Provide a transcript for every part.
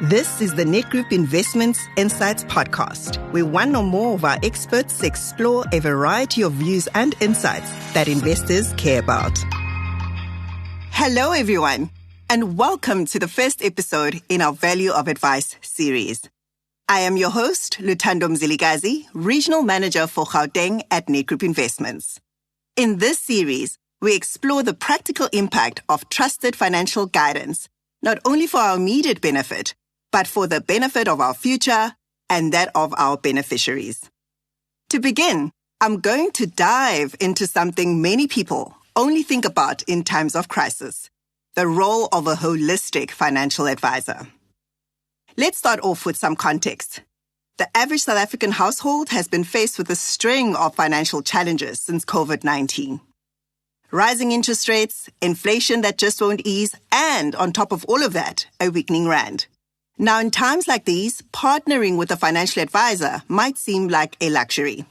This is the Netgroup Investments Insights Podcast, where one or more of our experts explore a variety of views and insights that investors care about. Hello, everyone, and welcome to the first episode in our Value of Advice series. I am your host, Luthando Mzilikazi, Regional Manager for Gauteng at Netgroup Investments. In this series, we explore the practical impact of trusted financial guidance, not only for our immediate benefit, but for the benefit of our future and that of our beneficiaries. To begin, I'm going to dive into something many people only think about in times of crisis: the role of a holistic financial advisor. Let's start off with some context. The average South African household has been faced with a string of financial challenges since COVID-19. Rising interest rates, inflation that just won't ease, and on top of all of that, a weakening rand. Now, in times like these, partnering with a financial advisor might seem like a luxury.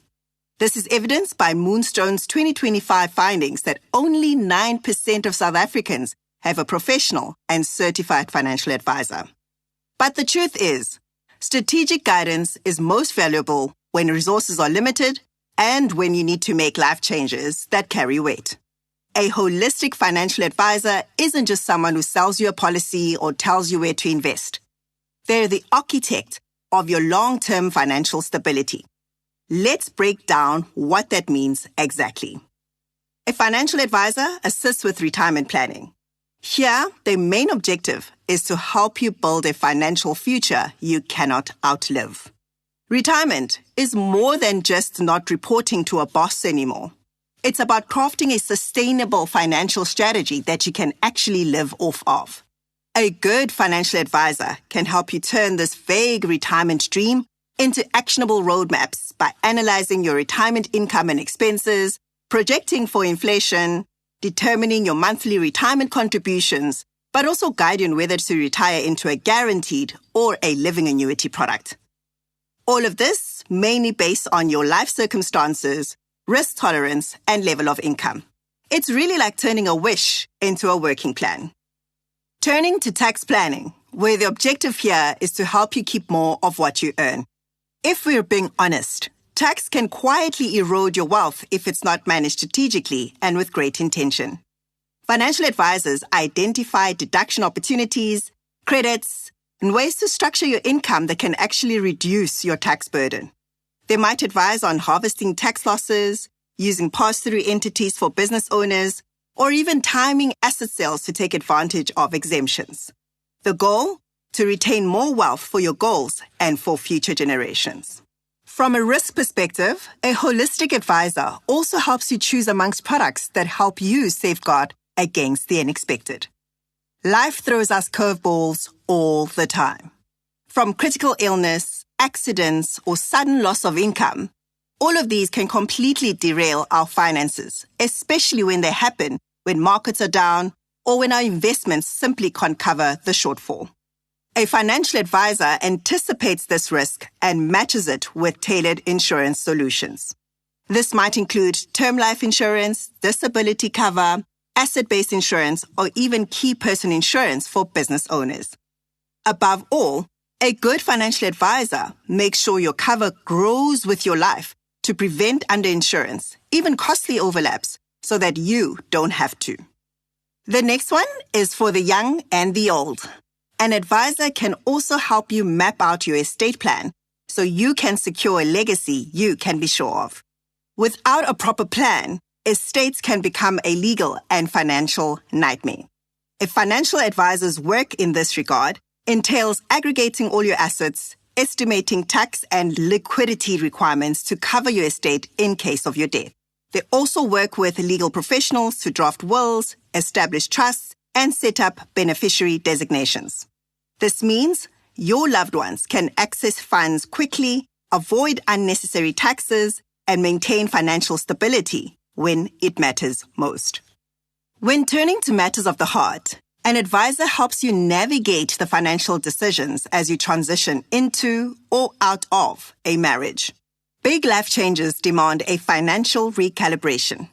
This is evidenced by Moonstone's 2025 findings that only 9% of South Africans have a professional and certified financial advisor. But the truth is, strategic guidance is most valuable when resources are limited and when you need to make life changes that carry weight. A holistic financial advisor isn't just someone who sells you a policy or tells you where to invest. They're the architect of your long-term financial stability. Let's break down what that means exactly. A financial advisor assists with retirement planning. Here, their main objective is to help you build a financial future you cannot outlive. Retirement is more than just not reporting to a boss anymore. It's about crafting a sustainable financial strategy that you can actually live off of. A good financial advisor can help you turn this vague retirement dream into actionable roadmaps by analyzing your retirement income and expenses, projecting for inflation, determining your monthly retirement contributions, but also guide you on whether to retire into a guaranteed or a living annuity product. All of this mainly based on your life circumstances, risk tolerance, and level of income. It's really like turning a wish into a working plan. Turning to tax planning, where the objective here is to help you keep more of what you earn. If we're being honest, tax can quietly erode your wealth if it's not managed strategically and with great intention. Financial advisors identify deduction opportunities, credits, and ways to structure your income that can actually reduce your tax burden. They might advise on harvesting tax losses, using pass-through entities for business owners, or even timing asset sales to take advantage of exemptions. The goal? To retain more wealth for your goals and for future generations. From a risk perspective, a holistic advisor also helps you choose amongst products that help you safeguard against the unexpected. Life throws us curveballs all the time. From critical illness, accidents, or sudden loss of income, all of these can completely derail our finances, especially when they happen when markets are down or when our investments simply can't cover the shortfall. A financial advisor anticipates this risk and matches it with tailored insurance solutions. This might include term life insurance, disability cover, asset-based insurance, or even key person insurance for business owners. Above all, a good financial advisor makes sure your cover grows with your life to prevent underinsurance, even costly overlaps, so that you don't have to. The next one is for the young and the old. An advisor can also help you map out your estate plan so you can secure a legacy you can be sure of. Without a proper plan, estates can become a legal and financial nightmare. A financial advisor's work in this regard entails aggregating all your assets, estimating tax and liquidity requirements to cover your estate in case of your death. They also work with legal professionals to draft wills, establish trusts, and set up beneficiary designations. This means your loved ones can access funds quickly, avoid unnecessary taxes, and maintain financial stability when it matters most. When turning to matters of the heart, an advisor helps you navigate the financial decisions as you transition into or out of a marriage. Big life changes demand a financial recalibration.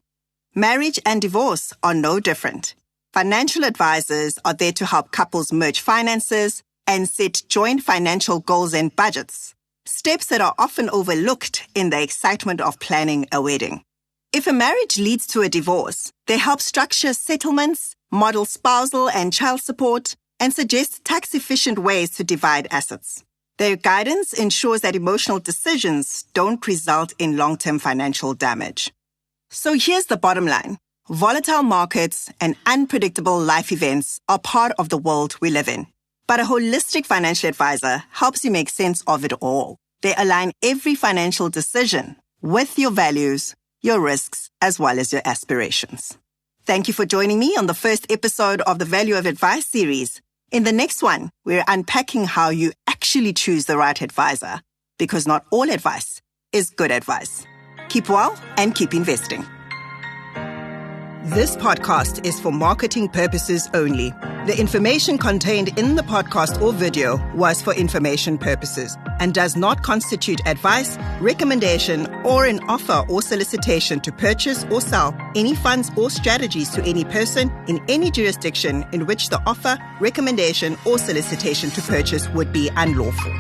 Marriage and divorce are no different. Financial advisors are there to help couples merge finances, and set joint financial goals and budgets, steps that are often overlooked in the excitement of planning a wedding. If a marriage leads to a divorce, they help structure settlements, model spousal and child support, and suggest tax-efficient ways to divide assets. Their guidance ensures that emotional decisions don't result in long-term financial damage. So here's the bottom line. Volatile markets and unpredictable life events are part of the world we live in. But a holistic financial advisor helps you make sense of it all. They align every financial decision with your values, your risks, as well as your aspirations. Thank you for joining me on the first episode of the Value of Advice series. In the next one, we're unpacking how you actually choose the right advisor, because not all advice is good advice. Keep well and keep investing. This podcast is for marketing purposes only. The information contained in the podcast or video was for information purposes and does not constitute advice, recommendation, or an offer or solicitation to purchase or sell any funds or strategies to any person in any jurisdiction in which the offer, recommendation, or solicitation to purchase would be unlawful.